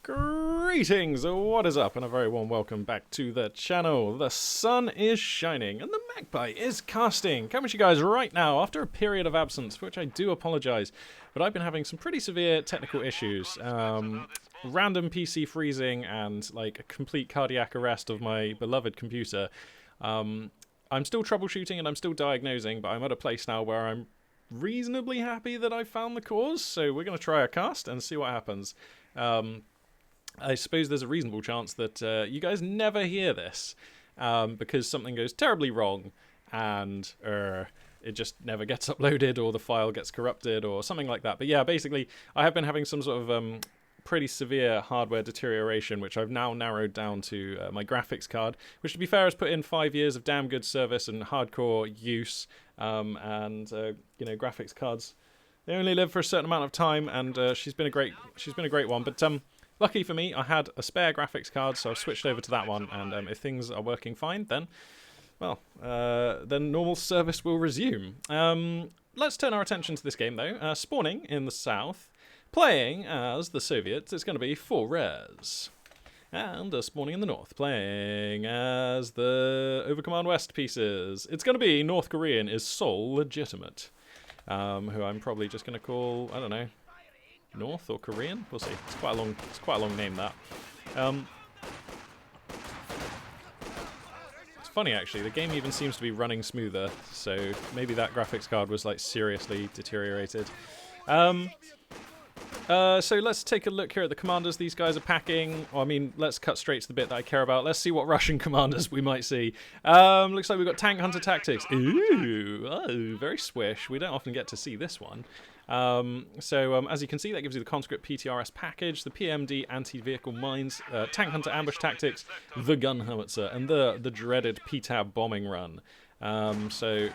Greetings, what is up, and a very warm welcome back to the channel. The sun is shining and the magpie is casting. Coming to you guys right now after a period of absence, for which I do apologise, but I've been having some pretty severe technical issues. Random PC freezing and like a complete cardiac arrest of my beloved computer. I'm still troubleshooting and I'm still diagnosing, but I'm at a place now where I'm reasonably happy that I found the cause, so we're going to try a cast and see what happens. I suppose there's a reasonable chance that you guys never hear this because something goes terribly wrong and it just never gets uploaded or the file gets corrupted or something like that. But yeah, basically I have been having some sort of pretty severe hardware deterioration, which I've now narrowed down to my graphics card, which to be fair has put in 5 years of damn good service and hardcore use. You know, graphics cards, they only live for a certain amount of time, and she's been a great one. But lucky for me, I had a spare graphics card, so I've switched over to that one, and if things are working fine, then, well, then normal service will resume. Let's turn our attention to this game, though. Spawning in the south, playing as the Soviets, it's going to be woes. And spawning in the north, playing as the Overcommand West pieces. It's going to be North Korean is Seoul Legitimate, who I'm probably just going to call, I don't know, North or Korean? We'll see. It's quite a long name, that. It's funny, actually. The game even seems to be running smoother, so maybe that graphics card was, like, seriously deteriorated. So let's take a look here at the commanders these guys are packing. Well, I mean, let's cut straight to the bit that I care about. Let's see what Russian commanders we might see. Looks like we've got Tank Hunter Tactics. Ooh, oh, very swish. We don't often get to see this one. As you can see, that gives you the Conscript PTRS package, the PMD anti-vehicle mines, Tank Hunter Ambush Tactics, the Gun Howitzer, and the dreaded PTAB bombing run. So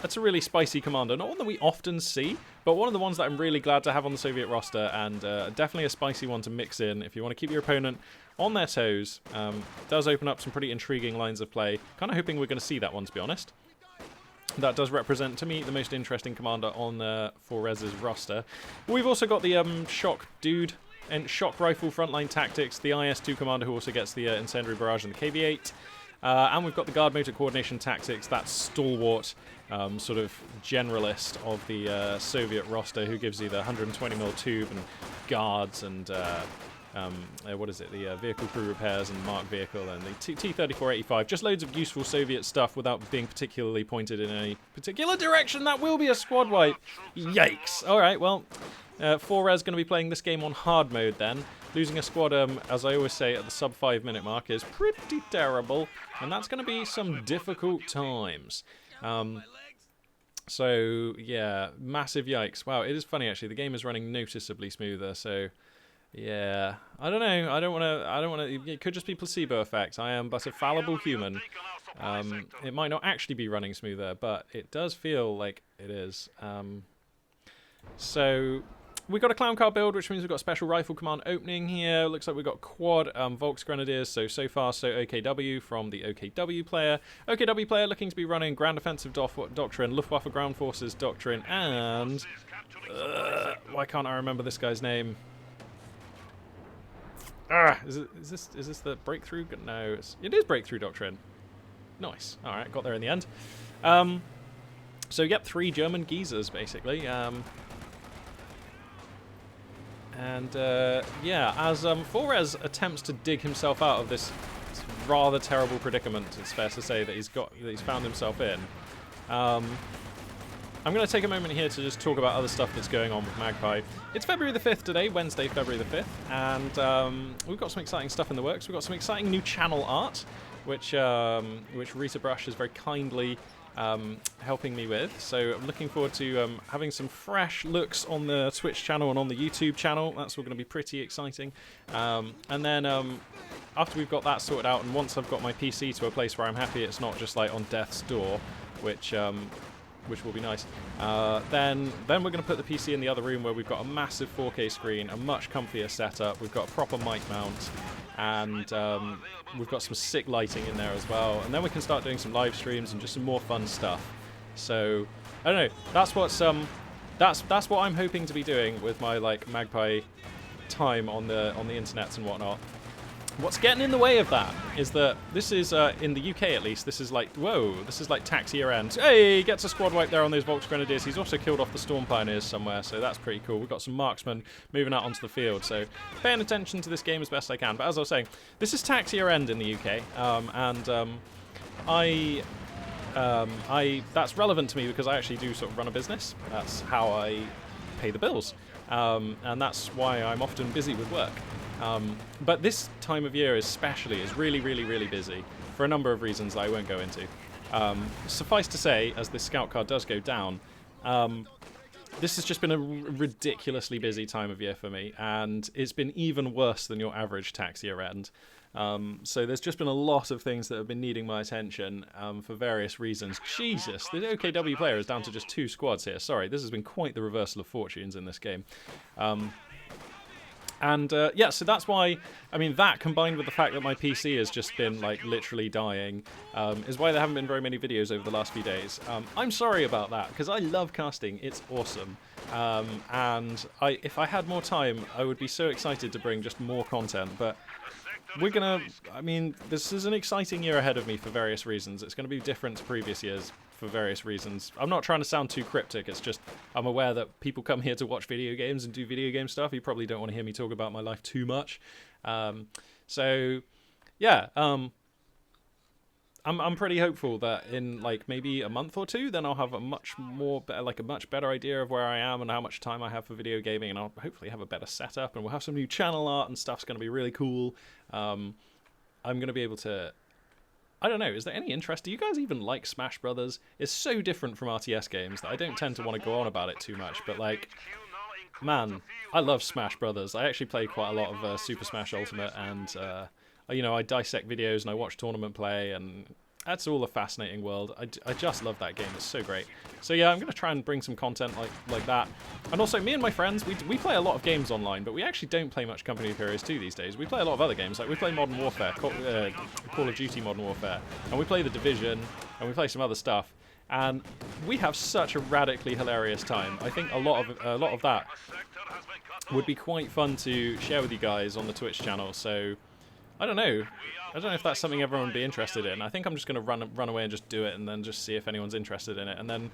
that's a really spicy commander. Not one that we often see, but one of the ones that I'm really glad to have on the Soviet roster, and definitely a spicy one to mix in if you want to keep your opponent on their toes. Does open up some pretty intriguing lines of play. Kind of hoping we're going to see that one, to be honest. That does represent, to me, the most interesting commander on woes' roster. We've also got the Shock Dude and Shock Rifle Frontline Tactics, the IS-2 commander who also gets the Incendiary Barrage and the KV-8. And we've got the Guard Motor Coordination Tactics, that stalwart sort of generalist of the Soviet roster who gives you the 120mm tube and guards and what is it, the vehicle crew repairs and marked vehicle and the T-34-85. Just loads of useful Soviet stuff without being particularly pointed in any particular direction. That will be a squad wipe. Yikes. All right, well, woes going to be playing this game on hard mode then. Losing a squad, as I always say, at the sub 5 minute mark is pretty terrible, and that's going to be some difficult times. So yeah, massive yikes. Wow, it is funny actually. The game is running noticeably smoother. So yeah, I don't know. I don't want to. It could just be placebo effect. I am but a fallible human. It might not actually be running smoother, but it does feel like it is. So we've got a clown car build, which means we've got special rifle command opening here. Looks like we've got quad Volksgrenadiers, so far so OKW from the OKW player. OKW player looking to be running Grand Offensive Doctrine, Luftwaffe Ground Forces Doctrine, and why can't I remember this guy's name? Is this the Breakthrough? No, it is Breakthrough Doctrine. Nice. All right, got there in the end. So yep, 3 German geezers basically. Yeah, as woes attempts to dig himself out of this rather terrible predicament, it's fair to say that he's found himself in. I'm going to take a moment here to just talk about other stuff that's going on with Magpie. It's February the 5th today, Wednesday, February the 5th, and we've got some exciting stuff in the works. We've got some exciting new channel art, which Rita Brush is very kindly helping me with. So I'm looking forward to having some fresh looks on the Twitch channel and on the YouTube channel. That's all going to be pretty exciting. And then after we've got that sorted out, and once I've got my PC to a place where I'm happy it's not just like on death's door, which will be nice, then we're going to put the PC in the other room where we've got a massive 4K screen, a much comfier setup, we've got a proper mic mount, and we've got some sick lighting in there as well, and then we can start doing some live streams and just some more fun stuff. So I don't know, that's what I'm hoping to be doing with my like Magpie time on the internets and whatnot. What's getting in the way of that is that this is, in the UK at least, this is like, whoa, this is like tax year end. Hey, he gets a squad wipe there on those Volks Grenadiers. He's also killed off the Storm Pioneers somewhere, so that's pretty cool. We've got some marksmen moving out onto the field, so paying attention to this game as best I can. But as I was saying, this is tax year end in the UK, that's relevant to me because I actually do sort of run a business. That's how I pay the bills, and that's why I'm often busy with work. But this time of year especially is really, really, really busy for a number of reasons that I won't go into. Suffice to say, as this scout card does go down, this has just been a ridiculously busy time of year for me, and it's been even worse than your average tax year end. So there's just been a lot of things that have been needing my attention for various reasons. Jesus, the OKW player is down to just 2 squads here. Sorry, this has been quite the reversal of fortunes in this game. Yeah, so that's why, I mean, that combined with the fact that my PC has just been, like, literally dying, is why there haven't been very many videos over the last few days. I'm sorry about that, because I love casting. It's awesome. And if I had more time, I would be so excited to bring just more content, but we're gonna, I mean, this is an exciting year ahead of me for various reasons. It's going to be different to previous years for various reasons. I'm not trying to sound too cryptic, it's just I'm aware that people come here to watch video games and do video game stuff. You probably don't want to hear me talk about my life too much. So, yeah, I'm pretty hopeful that in like maybe a month or two, then I'll have a much better idea of where I am and how much time I have for video gaming, and I'll hopefully have a better setup, and we'll have some new channel art and stuff's going to be really cool. I'm going to be able to, I don't know, is there any interest? Do you guys even like Smash Brothers? It's so different from RTS games that I don't tend to want to go on about it too much, but like, man, I love Smash Brothers. I actually play quite a lot of Super Smash Ultimate, and you know, I dissect videos and I watch tournament play, and that's all a fascinating world. I just love that game. It's so great. So yeah, I'm going to try and bring some content like that. And also, me and my friends, we play a lot of games online, but we actually don't play much Company of Heroes 2 these days. We play a lot of other games. Like, we play Modern Warfare, Call of Duty Modern Warfare, and we play The Division, and we play some other stuff. And we have such a radically hilarious time. I think a lot of that would be quite fun to share with you guys on the Twitch channel. So I don't know if that's something everyone would be interested in. I think I'm just going to run away and just do it, and then just see if anyone's interested in it, and then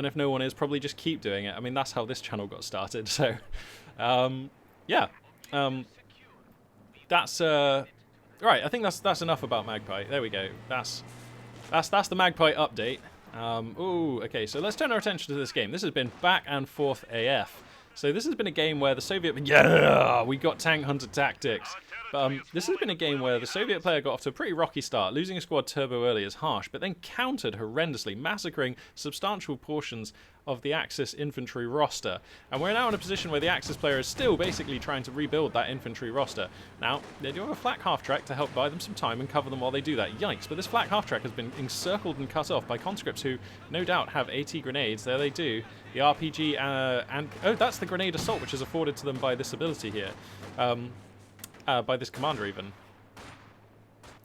if no one is, probably just keep doing it. I mean, that's how this channel got started. So yeah, that's right. I think that's enough about Magpie. There we go. That's the Magpie update. Ooh, okay. So let's turn our attention to this game. This has been back and forth AF. So this has been a game where the Soviet... Yeah! We got Tank Hunter Tactics. But this has been a game where the Soviet player got off to a pretty rocky start. Losing a squad turbo early is harsh, but then countered horrendously, massacring substantial portions of the Axis infantry roster. And we're now in a position where the Axis player is still basically trying to rebuild that infantry roster. Now, they do have a flak half-track to help buy them some time and cover them while they do that. Yikes, but this flak half-track has been encircled and cut off by conscripts who no doubt have AT grenades. There they do. The RPG and... Oh, that's the grenade assault, which is afforded to them by this ability here. By this commander, even.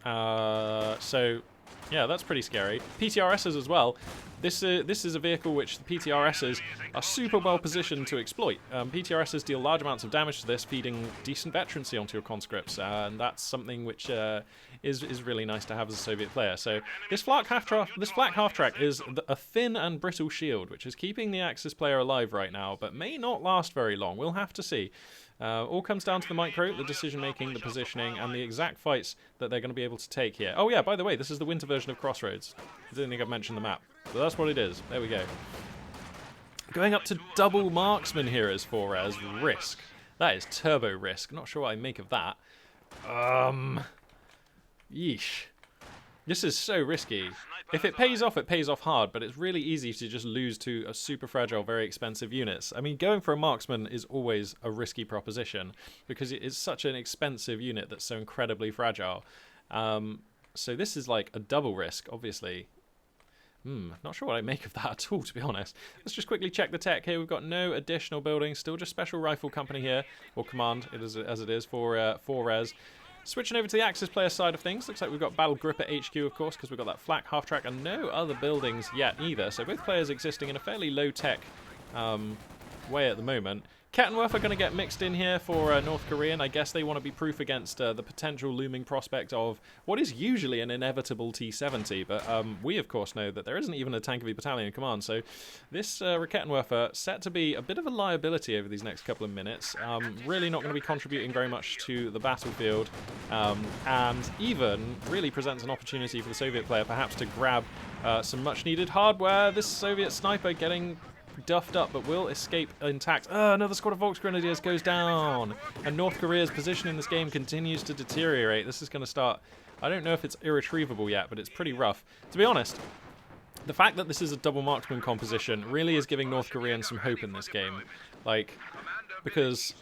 So, yeah, that's pretty scary. PTRSs as well. This is a vehicle which the PTRSs are super well positioned to exploit. PTRSs deal large amounts of damage to this, feeding decent veterancy onto your conscripts, and that's something which is really nice to have as a Soviet player. So this flak half-track is a thin and brittle shield, which is keeping the Axis player alive right now, but may not last very long. We'll have to see. All comes down to the micro, the decision-making, the positioning, and the exact fights that they're going to be able to take here. Oh yeah, by the way, this is the winter version of Crossroads. I didn't think I've mentioned the map. But that's what it is. There we go. Going up to double marksman here as Forez. Risk. That is turbo risk. Not sure what I make of that. Yeesh. This is so risky. If it pays off hard, but it's really easy to just lose to a super fragile, very expensive units. I mean, going for a marksman is always a risky proposition because it is such an expensive unit that's so incredibly fragile. So this is like a double risk, obviously. Not sure what I make of that at all, to be honest. Let's just quickly check the tech here. We've got no additional buildings, still just Special Rifle Company here, or Command, as it is, for res. Switching over to the Axis player side of things, looks like we've got Battle Gripper HQ, of course, because we've got that flak half-track, and no other buildings yet either. So both players existing in a fairly low-tech way at the moment. Kettenwerf are going to get mixed in here for North Korean. I guess they want to be proof against the potential looming prospect of what is usually an inevitable T-70, but we of course know that there isn't even a Tank V battalion in command, so this Kettenwerfer set to be a bit of a liability over these next couple of minutes. Really not going to be contributing very much to the battlefield, and even really presents an opportunity for the Soviet player perhaps to grab some much needed hardware. This Soviet sniper getting duffed up but will escape intact. Another squad of Volksgrenadiers goes down, and North Korea's position in this game continues to deteriorate. This is going to start, I don't know if it's irretrievable yet, but it's pretty rough. To be honest, the fact that this is a double marksman composition really is giving North Koreans some hope in this game, like, because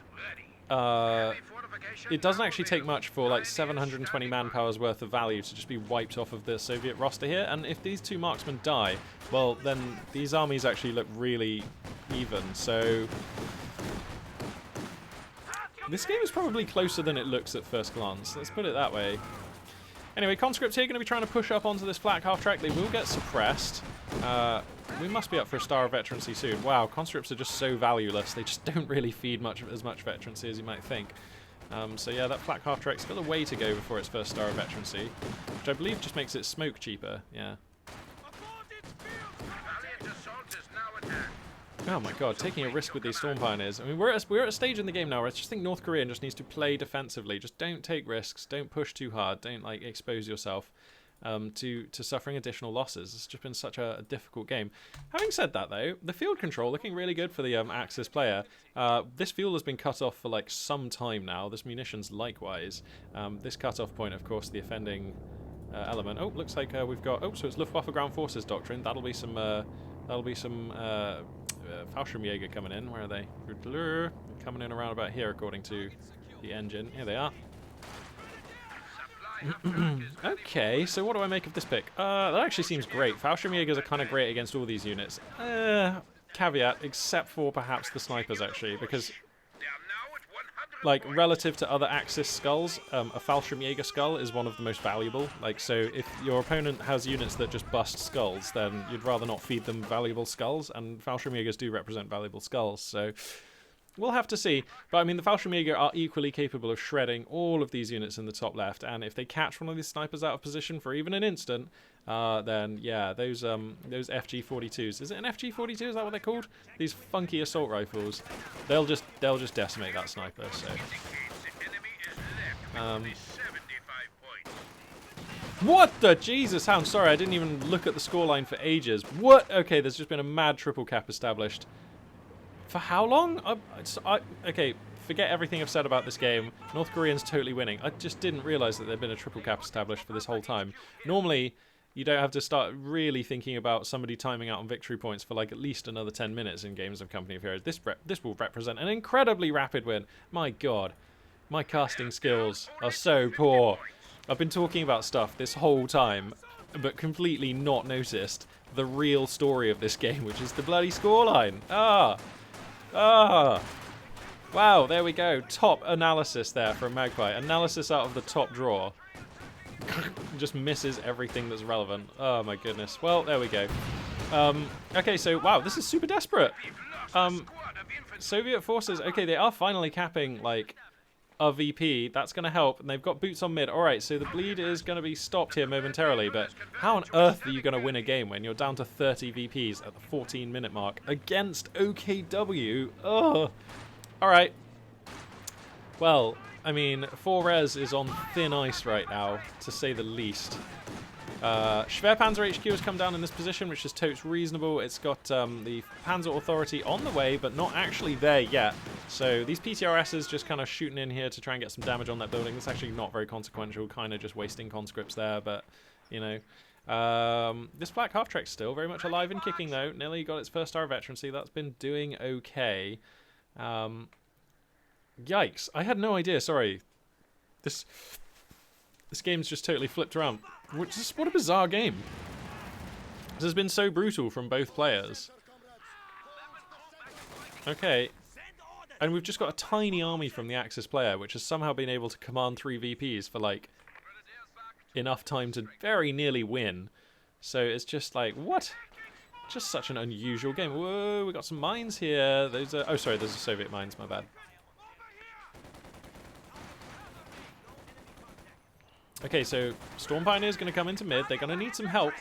it doesn't actually take much for like 720 manpower's worth of value to just be wiped off of the Soviet roster here, and if these two marksmen die, well, then these armies actually look really even, so this game is probably closer than it looks at first glance, let's put it that way. Anyway, conscripts here are going to be trying to push up onto this flak half-track. They will get suppressed. We must be up for a Star of Veterancy soon. Wow, conscripts are just so valueless. They just don't really feed as much veterancy as you might think. So yeah, that flak half-track's still a way to go before its first Star of Veterancy, which I believe just makes it smoke cheaper, yeah. Oh my god, taking a risk with these Storm Pioneers. I mean, we're at a stage in the game now where I just think North Korea just needs to play defensively. Just don't take risks, don't push too hard, don't like expose yourself to suffering additional losses. It's just been such a difficult game. Having said that though, the field control looking really good for the Axis player. This fuel has been cut off for like some time now, this munitions likewise. This cut-off point, of course, the offending element. Oh, looks like we've got, oh, so it's Luftwaffe Ground Forces Doctrine. That'll be some Fallschirmjäger coming in. Where are they? Coming in around about here, according to the engine. Here they are. Okay, so what do I make of this pick? That actually seems great. Fallschirmjägers are kind of great against all these units. Caveat, except for perhaps the snipers, actually, because, like, relative to other Axis skulls, a Fallschirmjäger skull is one of the most valuable. Like, so if your opponent has units that just bust skulls, then you'd rather not feed them valuable skulls, and Fallschirmjägers do represent valuable skulls, so we'll have to see. But I mean, the Fallschirmjäger are equally capable of shredding all of these units in the top left, and if they catch one of these snipers out of position for even an instant, then yeah, those FG-42s. Is it an FG-42? Is that what they're called? These funky assault rifles. They'll just decimate that sniper. So. What the Jesus? How? I'm sorry, I didn't even look at the scoreline for ages. What? Okay, there's just been a mad triple cap established. For how long? Okay, forget everything I've said about this game. North Koreans totally winning. I just didn't realise that there'd been a triple cap established for this whole time. Normally, you don't have to start really thinking about somebody timing out on victory points for like at least another 10 minutes in games of Company of Heroes. This will represent an incredibly rapid win. My god, my casting skills are so poor. I've been talking about stuff this whole time, but completely not noticed the real story of this game, which is the bloody scoreline. Wow, there we go. Top analysis there from Magpie. Analysis out of the top drawer. Just misses everything that's relevant. Oh my goodness. Well, there we go. Okay, so wow, this is super desperate. Soviet forces, okay, they are finally capping like a VP. That's going to help, and they've got boots on mid. Alright, so the bleed is going to be stopped here momentarily, but how on earth are you going to win a game when you're down to 30 VPs at the 14-minute mark against OKW? Ugh. Alright. Well, I mean, 4-Res is on thin ice right now, to say the least. Schwerpanzer HQ has come down in this position, which is totes reasonable. It's got the Panzer Authority on the way, but not actually there yet. So these PTRSs just kind of shooting in here to try and get some damage on that building. It's actually not very consequential, kind of just wasting conscripts there, but, you know. This Black Half-Track's still very much alive and kicking, though. Nearly got its first Star of Veterancy. That's been doing okay. Yikes. I had no idea, sorry. This game's just totally flipped around. What a bizarre game. This has been so brutal from both players. Okay. And we've just got a tiny army from the Axis player, which has somehow been able to command 3 VPs for, like, enough time to very nearly win. So it's just like, what? Just such an unusual game. Whoa, we got some mines here. Those are... Oh, sorry, those are Soviet mines, my bad. Okay, so Storm Pioneer is going to come into mid. They're going to need some help.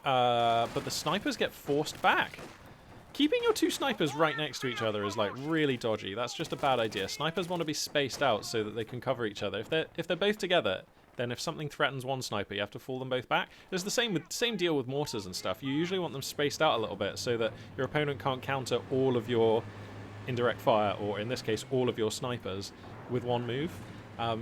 But the snipers get forced back. Keeping your two snipers right next to each other is like really dodgy. That's just a bad idea. Snipers want to be spaced out so that they can cover each other. If they're both together, then if something threatens one sniper, you have to fall them both back. It's the same deal with mortars and stuff. You usually want them spaced out a little bit so that your opponent can't counter all of your indirect fire, or in this case, all of your snipers with one move.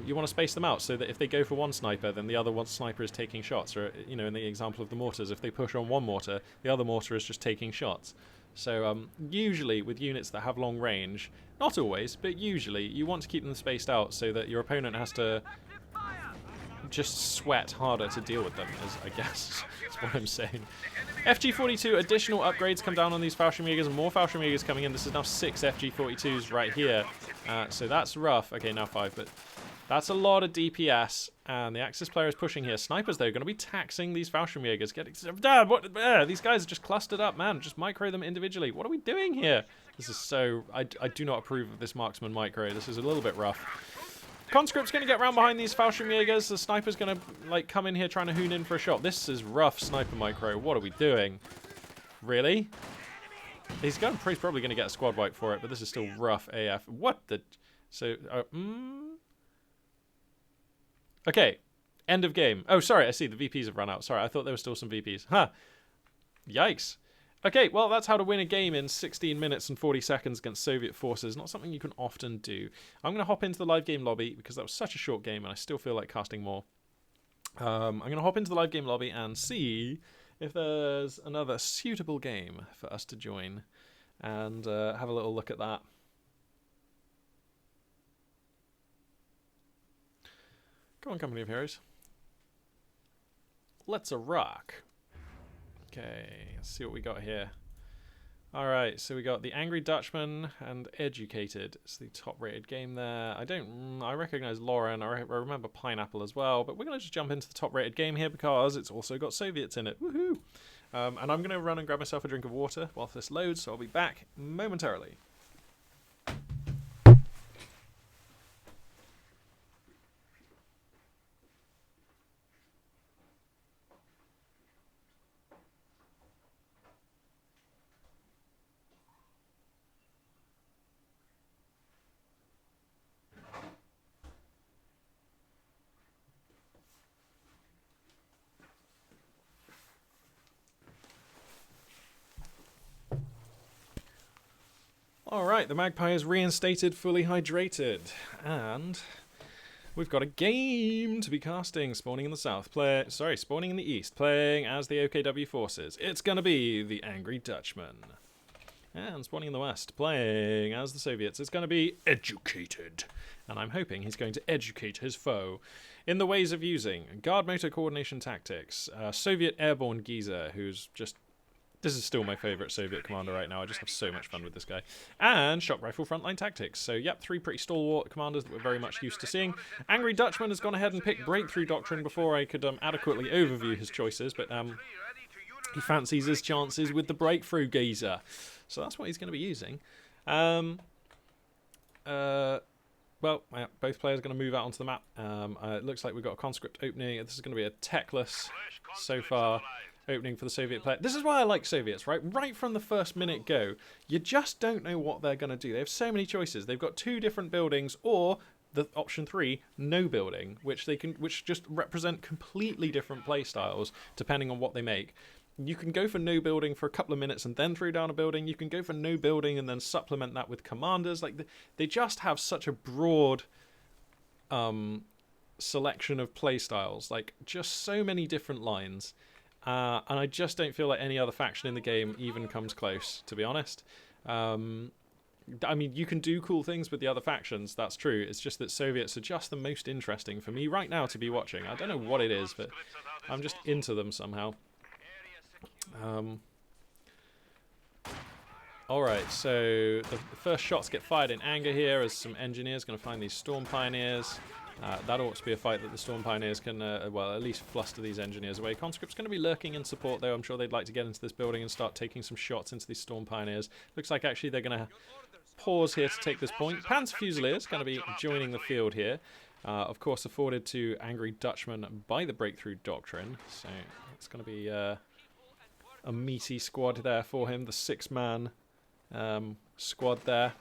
You want to space them out so that if they go for one sniper, then the other one sniper is taking shots. Or, you know, in the example of the mortars, if they push on one mortar, the other mortar is just taking shots. So usually with units that have long range, not always, but usually you want to keep them spaced out so that your opponent has to just sweat harder to deal with them, is, I guess, is what I'm saying. FG42 additional upgrades come down on these Fallschirmjägers, and more Fallschirmjägers coming in. This is now 6 FG42s right here. So that's rough. Okay, now 5, but that's a lot of DPS, and the Axis player is pushing here. Snipers, though, are going to be taxing these Fallschirmjägers. These guys are just clustered up, man. Just micro them individually. What are we doing here? This is so... I do not approve of this marksman micro. This is a little bit rough. Conscript's going to get round behind these Fallschirmjägers. The sniper's going to like come in here trying to hoon in for a shot. This is rough sniper micro. What are we doing? Really? He's probably going to get a squad wipe for it, but this is still rough AF. What the... So... Okay. End of game. Oh, sorry. I see. The VPs have run out. Sorry. I thought there were still some VPs. Huh. Yikes. Okay, well, that's how to win a game in 16 minutes and 40 seconds against Soviet forces. Not something you can often do. I'm going to hop into the live game lobby because that was such a short game and I still feel like casting more. I'm going to hop into the live game lobby and see if there's another suitable game for us to join and have a little look at that. Come on, Company of Heroes. Let's rock. Okay, let's see what we got here. Alright, so we got The Angry Dutchman and Educated. It's the top-rated game there. I recognize Lauren, I remember Pineapple as well, but we're going to just jump into the top-rated game here because it's also got Soviets in it. Woohoo! And I'm going to run and grab myself a drink of water while this loads, so I'll be back momentarily. Alright, the Magpie is reinstated, fully hydrated, and we've got a game to be casting. Spawning in the south, spawning in the east, playing as the OKW forces. It's gonna be the Angry Dutchman. And spawning in the west, playing as the Soviets. It's gonna be Educated. And I'm hoping he's going to educate his foe in the ways of using guard motor coordination tactics, Soviet airborne geezer, who's just... This is still my favourite Soviet commander right now. I just have so much fun with this guy. And shock rifle frontline tactics. So, yep, 3 pretty stalwart commanders that we're very much used to seeing. Angry Dutchman has gone ahead and picked Breakthrough Doctrine before I could adequately overview his choices, but he fancies his chances with the Breakthrough Geezer. So that's what he's going to be using. Well, both players are going to move out onto the map. It looks like we've got a conscript opening. This is going to be a techless so far opening for the Soviet player. This is why I like Soviets, right? Right from the first minute go, you just don't know what they're going to do. They have so many choices. They've got 2 different buildings, or the option 3, no building, which just represent completely different play styles depending on what they make. You can go for no building for a couple of minutes and then throw down a building. You can go for no building and then supplement that with commanders. Like they just have such a broad selection of play styles. Like just so many different lines. And I just don't feel like any other faction in the game even comes close, to be honest. I mean, you can do cool things with the other factions, that's true. It's just that Soviets are just the most interesting for me right now to be watching. I don't know what it is, but I'm just into them somehow. Alright, so the first shots get fired in anger here as some engineers going to find these Storm Pioneers. That ought to be a fight that the Storm Pioneers can, well, at least fluster these engineers away. Conscript's going to be lurking in support, though. I'm sure they'd like to get into this building and start taking some shots into these Storm Pioneers. Looks like actually they're going to pause here to take this point. Panzer Fusiliers going to be joining the field here. Of course, afforded to Angry Dutchman by the Breakthrough Doctrine. So it's going to be a meaty squad there for him. The 6-man squad there.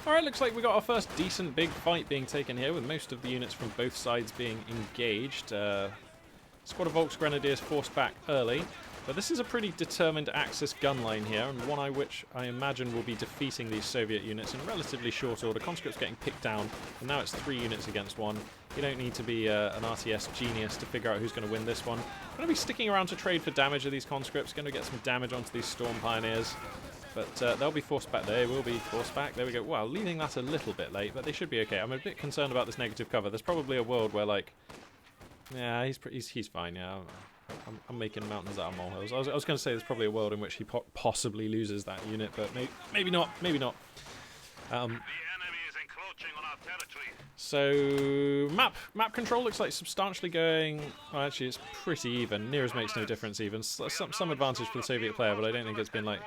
Alright, looks like we got our first decent big fight being taken here, with most of the units from both sides being engaged. Squad of Volks Grenadiers forced back early, but this is a pretty determined Axis gun line here, and one which I imagine will be defeating these Soviet units in relatively short order. Conscripts getting picked down, and now it's 3 units against 1. You don't need to be an RTS genius to figure out who's going to win this one. Going to be sticking around to trade for damage of these conscripts, going to get some damage onto these Storm Pioneers. But they'll be forced back. They will be forced back. There we go. Wow, leaving that a little bit late, but they should be okay. I'm a bit concerned about this negative cover. There's probably a world where, like, yeah, he's fine. Yeah, I'm making mountains out of molehills. I was going to say there's probably a world in which he possibly loses that unit, but maybe not. Maybe not. So map control looks like substantially going. Well, actually, it's pretty even. Nearest makes no difference. Even some advantage for the Soviet player, but I don't think it's been like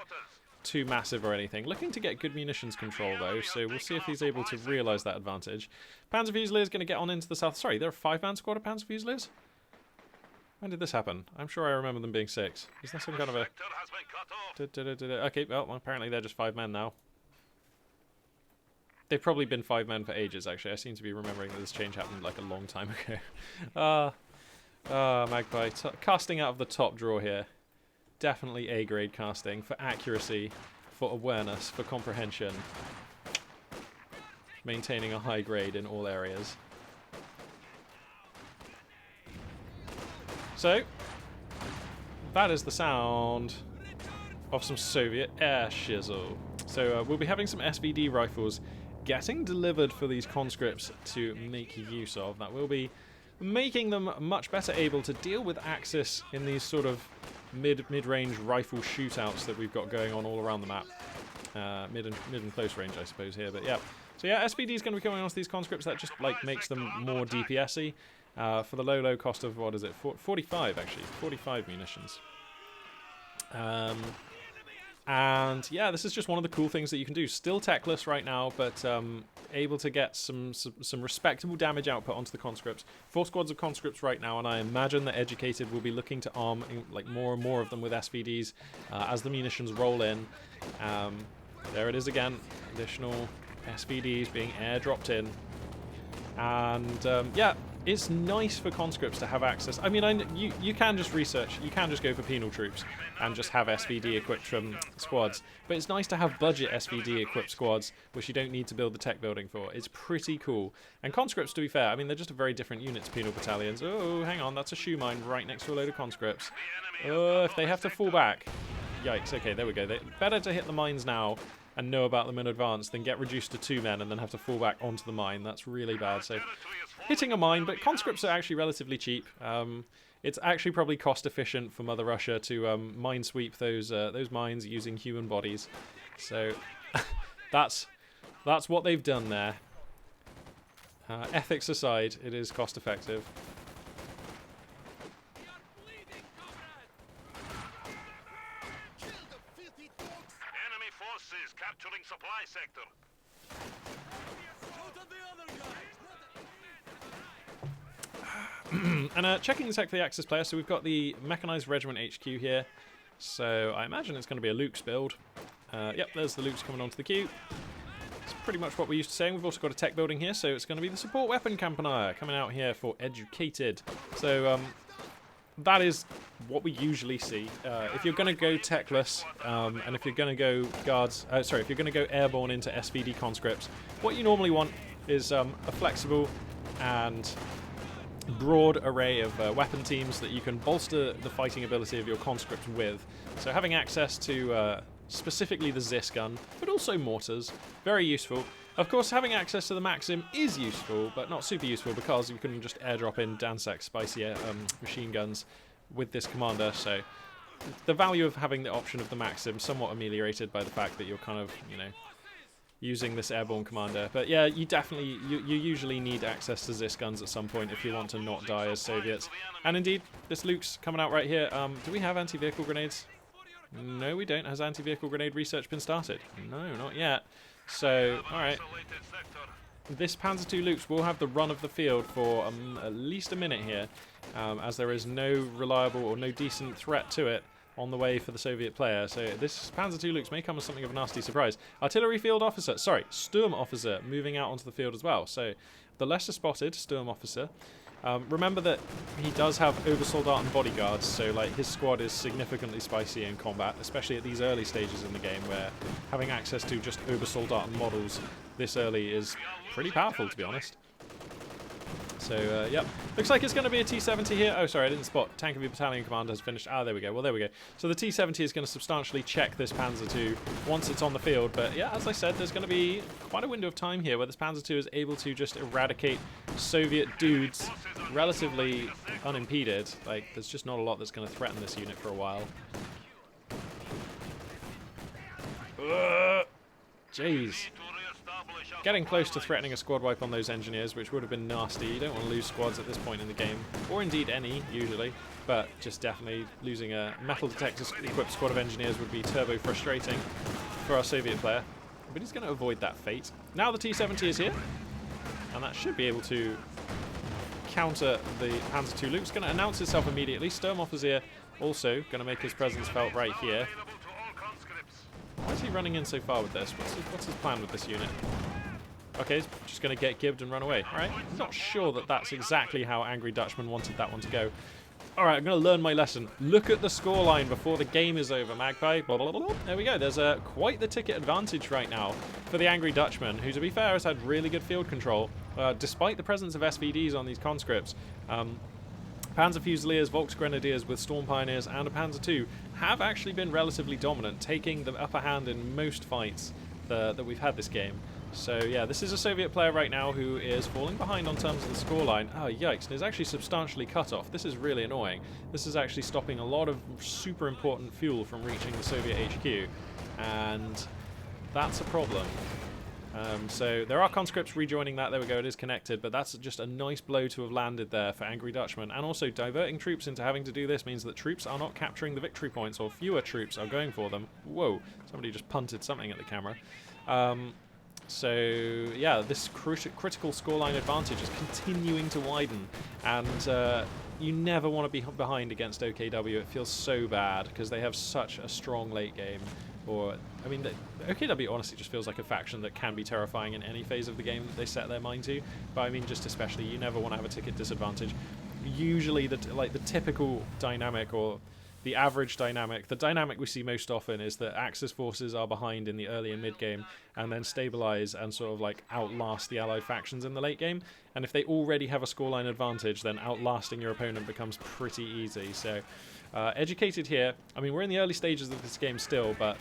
too massive or anything. Looking to get good munitions control though, so we'll see if he's able to realise that advantage. Panzer Fusiliers going to get on into the south. Sorry, they're a 5-man squad of Panzer Fusiliers? When did this happen? I'm sure I remember them being 6. Is that some kind of a... Okay, well, apparently they're just 5 men now. They've probably been 5 men for ages, actually. I seem to be remembering that this change happened like a long time ago. Magpie. Casting out of the top drawer here. Definitely A-grade casting for accuracy, for awareness, for comprehension. Maintaining a high grade in all areas. So, that is the sound of some Soviet air shizzle. So we'll be having some SVD rifles getting delivered for these conscripts to make use of. That will be making them much better able to deal with Axis in these sort of mid-range rifle shootouts that we've got going on all around the map. Mid and close range, I suppose, here, but yeah. So yeah, SVD is going to be coming onto these conscripts. That just like makes them more DPS-y for the low cost of, what is it, 45 actually, 45 munitions. And yeah, this is just one of the cool things that you can do. Still techless right now, but able to get some respectable damage output onto the conscripts. 4 squads of conscripts right now, and I imagine that Educated will be looking to arm like more and more of them with SVDs as the munitions roll in. There it is again, additional SVDs being airdropped in. And yeah, it's nice for conscripts to have access. I mean, you can just research, you can just go for penal troops and just have SVD equipped from squads, but it's nice to have budget SVD equipped squads which you don't need to build the tech building for. It's pretty cool. And conscripts, to be fair, I mean, they're just a very different unit to penal battalions. Oh, hang on, that's a shoe mine right next to a load of conscripts. If they have to fall back, yikes. Okay, there we go. Better to hit the mines now and know about them in advance than get reduced to 2 men and then have to fall back onto the mine. That's really bad. So hitting a mine, but conscripts are actually relatively cheap. It's actually probably cost efficient for Mother Russia to minesweep those mines using human bodies. So that's what they've done there. Ethics aside, it is cost effective. Enemy forces capturing supply sector. And checking the tech for the Axis player, so we've got the Mechanized Regiment HQ here. So I imagine it's going to be a Luke's build. Yep, there's the Luke's coming onto the queue. It's pretty much what we're used to saying. We've also got a tech building here, so it's going to be the Support Weapon Campanier coming out here for Educated. So that is what we usually see. If you're going to go techless, and if you're going to go guards, if you're going to go airborne into SVD conscripts, what you normally want is a flexible and broad array of weapon teams that you can bolster the fighting ability of your conscripts with. So having access to specifically the Zis gun, but also mortars, very useful. Of course, having access to the Maxim is useful, but not super useful because you can just airdrop in Dansek spicy machine guns with this commander. So the value of having the option of the Maxim somewhat ameliorated by the fact that you're kind of, you know, using this airborne commander. But yeah, you definitely, you usually need access to Zis guns at some point if you want to not die as Soviets. And indeed, this Luke's coming out right here. Do we have anti-vehicle grenades? No, we don't. Has anti-vehicle grenade research been started? No, not yet. So, alright. This Panzer II Luke's will have the run of the field for at least a minute here, as there is no reliable or no decent threat to it on the way for the Soviet player. So this Panzer II Luke's may come as something of a nasty surprise. Artillery field officer, sorry, Sturm officer moving out onto the field as well. So the lesser spotted Sturm officer. Remember that he does have Obersoldat and bodyguards, so like his squad is significantly spicy in combat, especially at these early stages in the game where having access to just Obersoldat and models this early is pretty powerful, to be honest. So, yep. Looks like it's going to be a T-70 here. Oh, sorry, I didn't spot. Tank of your battalion commander has finished. Ah, there we go. Well, there we go. So the T-70 is going to substantially check this Panzer II once it's on the field. But, yeah, as I said, there's going to be quite a window of time here where this Panzer II is able to just eradicate Soviet dudes relatively unimpeded. Like, there's just not a lot that's going to threaten this unit for a while. Jeez. Getting close to threatening a squad wipe on those engineers, which would have been nasty. You don't want to lose squads at this point in the game, or indeed any, usually. But just definitely losing a metal detector-equipped squad of engineers would be turbo frustrating for our Soviet player. But he's going to avoid that fate. Now the T-70 is here, and that should be able to counter the Panzer II. Luke's going to announce itself immediately. Sturmoffizier also going to make his presence felt right here. Why is he running in so far with this? What's his plan with this unit? Okay, he's just going to get gibbed and run away. Alright, I'm not sure that that's exactly how Angry Dutchman wanted that one to go. Alright, I'm going to learn my lesson. Look at the scoreline before the game is over, Magpie. Blah, blah, blah, blah. There we go. There's quite the ticket advantage right now for the Angry Dutchman, who, to be fair, has had really good field control, despite the presence of SVDs on these conscripts. Panzer Fusiliers, Volksgrenadiers with Storm Pioneers and a Panzer II have actually been relatively dominant, taking the upper hand in most fights that we've had this game. So yeah, this is a Soviet player right now who is falling behind on terms of the scoreline. Oh yikes, and is actually substantially cut off. This is really annoying. This is actually stopping a lot of super important fuel from reaching the Soviet HQ, and that's a problem. So there are conscripts rejoining that. There we go, it is connected, but that's just a nice blow to have landed there for Angry Dutchman. And also diverting troops into having to do this means that troops are not capturing the victory points, or fewer troops are going for them. Whoa, somebody just punted something at the camera. So yeah, this critical scoreline advantage is continuing to widen, and you never want to be behind against OKW. It feels so bad because they have such a strong late game. Or, I mean, OKW honestly just feels like a faction that can be terrifying in any phase of the game that they set their mind to. But I mean, just especially, you never want to have a ticket disadvantage. Usually, the typical dynamic, or the average dynamic, the dynamic we see most often is that Axis forces are behind in the early and mid game, and then stabilize and sort of like outlast the Allied factions in the late game. And if they already have a scoreline advantage, then outlasting your opponent becomes pretty easy. So, educated here. I mean, we're in the early stages of this game still, but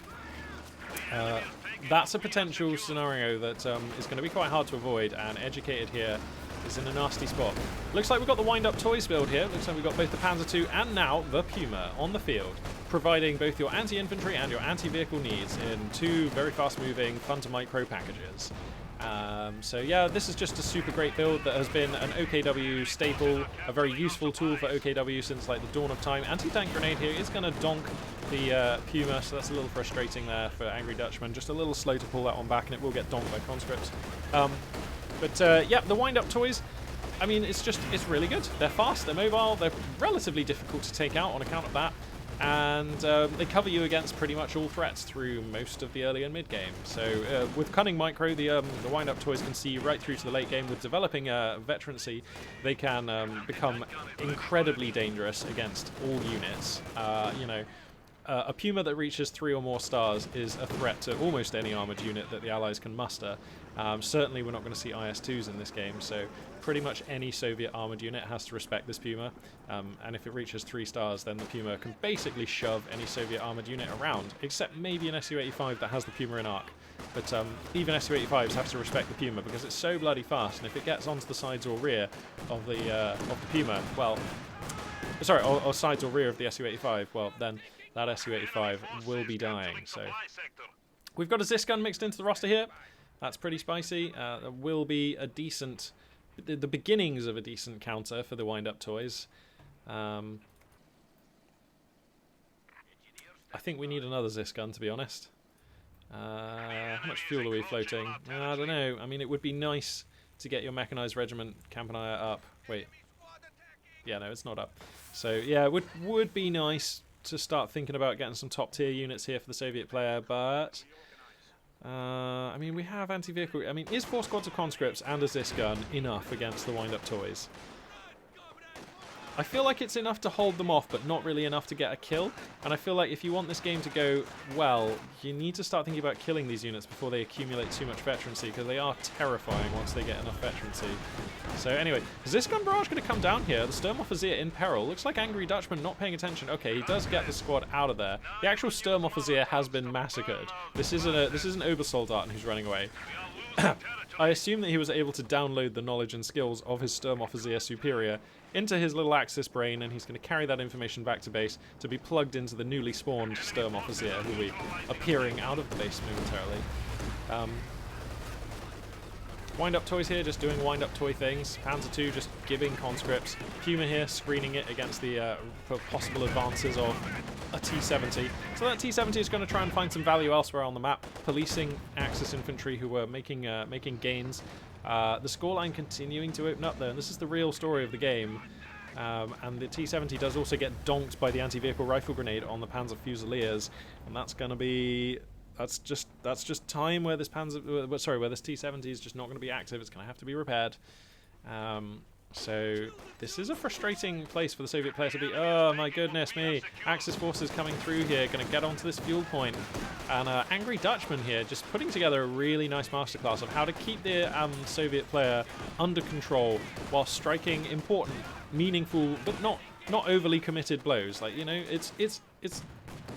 that's a potential scenario that is going to be quite hard to avoid, and educated here is in a nasty spot. Looks like we've got the wind-up toys build here. Looks like we've got both the Panzer II and now the Puma on the field, providing both your anti-infantry and your anti-vehicle needs in two very fast-moving, fun-to-micro packages. So yeah, this is just a super great build that has been an OKW staple, a very useful tool for OKW since like the dawn of time. Anti-tank grenade here is going to donk the Puma, so that's a little frustrating there for Angry Dutchman. Just a little slow to pull that one back, and it will get donked by conscripts. Yeah, the wind-up toys, I mean, it's really good. They're fast, they're mobile, they're relatively difficult to take out on account of that. And they cover you against pretty much all threats through most of the early and mid game. So with Cunning Micro, the wind-up toys can see you right through to the late game. With developing veterancy, they can become incredibly dangerous against all units. You know, a Puma that reaches 3 or more stars is a threat to almost any armoured unit that the Allies can muster. Certainly we're not going to see IS-2s in this game, so pretty much any Soviet armoured unit has to respect this Puma, and if it reaches 3 stars, then the Puma can basically shove any Soviet armoured unit around, except maybe an Su-85 that has the Puma in arc. But even Su-85s have to respect the Puma because it's so bloody fast, and if it gets onto the sides or rear of the Puma, well, sorry, or sides or rear of the Su-85, well, then that Su-85 will be dying. So we've got a Zis gun mixed into the roster here. That's pretty spicy. There will be a decent, the beginnings of a decent counter for the wind-up toys. I think we need another Zis gun, to be honest. How much fuel are we floating? I don't know. I mean, it would be nice to get your mechanized regiment Campanile up. Wait. Yeah, no, it's not up. So, yeah, it would be nice to start thinking about getting some top-tier units here for the Soviet player, but I mean, we have anti-vehicle. I mean, is 4 squads of conscripts and a Zis gun enough against the wind-up toys? I feel like it's enough to hold them off, but not really enough to get a kill. And I feel like if you want this game to go well, you need to start thinking about killing these units before they accumulate too much veterancy, because they are terrifying once they get enough veterancy. So anyway, is this gun barrage going to come down here? The Sturmoffizier in peril. Looks like Angry Dutchman not paying attention. Okay, he does get the squad out of there. The actual Sturmoffizier has been massacred. This isn't Obersoldat who's running away. I assume that he was able to download the knowledge and skills of his Sturmoffizier superior into his little Axis brain, and he's going to carry that information back to base to be plugged into the newly spawned Sturmoffizier, who will be appearing out of the base momentarily. Wind-up toys here, just doing wind-up toy things. Panzer II just giving conscripts. Puma here screening it against the possible advances of a T-70. So that T-70 is going to try and find some value elsewhere on the map, policing Axis infantry who were making gains. The scoreline continuing to open up there, and this is the real story of the game. And the T-70 does also get donked by the anti-vehicle rifle grenade on the Panzer Fusiliers, and that's going to be... That's just time where this where this T-70 is just not going to be active. It's going to have to be repaired. So this is a frustrating place for the Soviet player to be. Oh my goodness me! Axis forces coming through here, going to get onto this fuel point, and Angry Dutchman here just putting together a really nice masterclass of how to keep the Soviet player under control while striking important, meaningful, but not overly committed blows. Like, you know, it's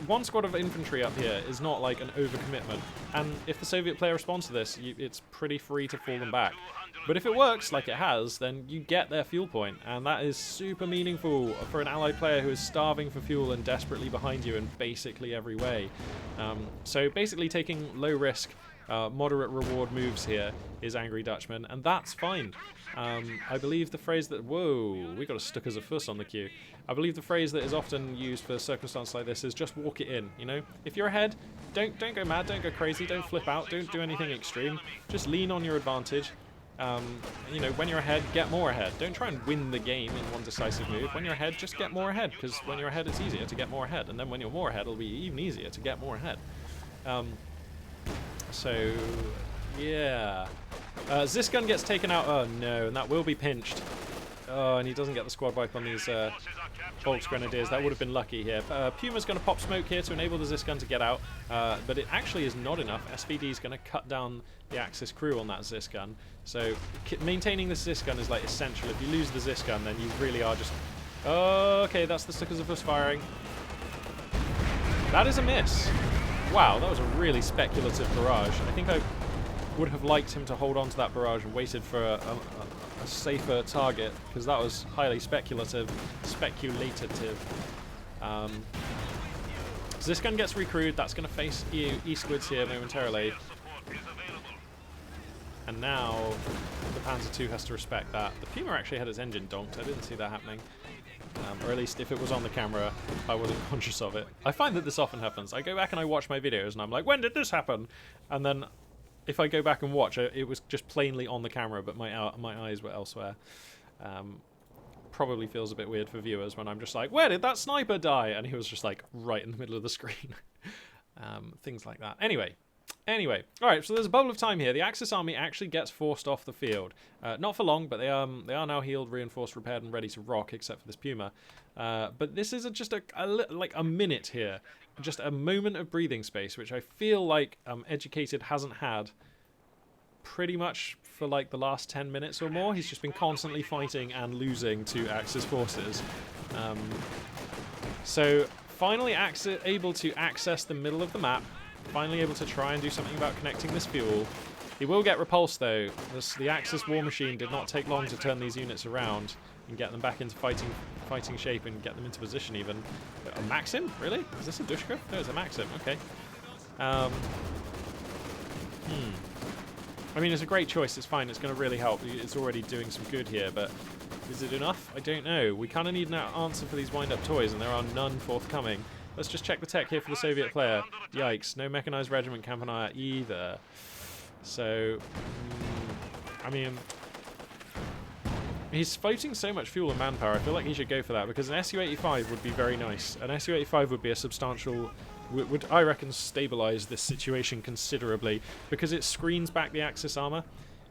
one squad of infantry up here is not like an overcommitment, and if the Soviet player responds to this, it's pretty free to fall them back. But if it works, like it has, then you get their fuel point, and that is super meaningful for an allied player who is starving for fuel and desperately behind you in basically every way. So basically taking low-risk, moderate reward moves here is Angry Dutchman, and that's fine. I believe the phrase that... Whoa, we got a stuck as a fuss on the queue. I believe the phrase that is often used for circumstances like this is just walk it in, you know? If you're ahead, don't go mad, don't go crazy, don't flip out, don't do anything extreme. Just lean on your advantage. You know, when you're ahead, get more ahead. Don't try and win the game in one decisive move. When you're ahead, just get more ahead, because when you're ahead, it's easier to get more ahead. And then when you're more ahead, it'll be even easier to get more ahead. So, yeah. Zis gun gets taken out. Oh, no, and that will be pinched. Oh, and he doesn't get the squad wipe on these Volks Grenadiers. That would have been lucky here. Puma's going to pop smoke here to enable the Zis gun to get out, but it actually is not enough. SVD is going to cut down the Axis crew on that Zis gun. So maintaining the Zis gun is like essential. If you lose the Zis gun, then you really are just... Oh, okay, that's the stickers of us firing. That is a miss. Wow, that was a really speculative barrage. I think I would have liked him to hold on to that barrage and waited for a safer target, because that was highly speculative. So this gun gets recrewed. That's going to face eastwards here momentarily. And now the Panzer II has to respect that. The Puma actually had its engine donked. I didn't see that happening. Or at least if it was on the camera, I wasn't conscious of it. I find that this often happens. I go back and I watch my videos and I'm like, when did this happen? And then if I go back and watch it, it was just plainly on the camera, but my eyes were elsewhere. Probably feels a bit weird for viewers when I'm just like, where did that sniper die? And he was just like right in the middle of the screen. Things like that. Anyway, alright, so there's a bubble of time here. The Axis army actually gets forced off the field. Not for long, but they are now healed, reinforced, repaired, and ready to rock, except for this Puma. But this is just like a minute here. just a moment of breathing space, which I feel like Educated hasn't had pretty much for like the last 10 minutes or more. He's just been constantly fighting and losing to Axis forces. So finally able to access the middle of the map, finally able to try and do something about connecting this fuel. He will get repulsed though. The Axis war machine did not take long to turn these units around and get them back into fighting shape and get them into position even. A Maxim? Really? Is this a Dushka? No, it's a Maxim. Okay. I mean, it's a great choice. It's fine. It's going to really help. It's already doing some good here, but is it enough? I don't know. We kind of need an answer for these wind-up toys, and there are none forthcoming. Let's just check the tech here for the Soviet player. Yikes. No mechanized regiment Campanile either. So, I mean, he's fighting so much fuel and manpower. I feel like he should go for that, because an Su-85 would be very nice. An Su-85 would be a substantial... would I reckon stabilize this situation considerably, because it screens back the Axis armor.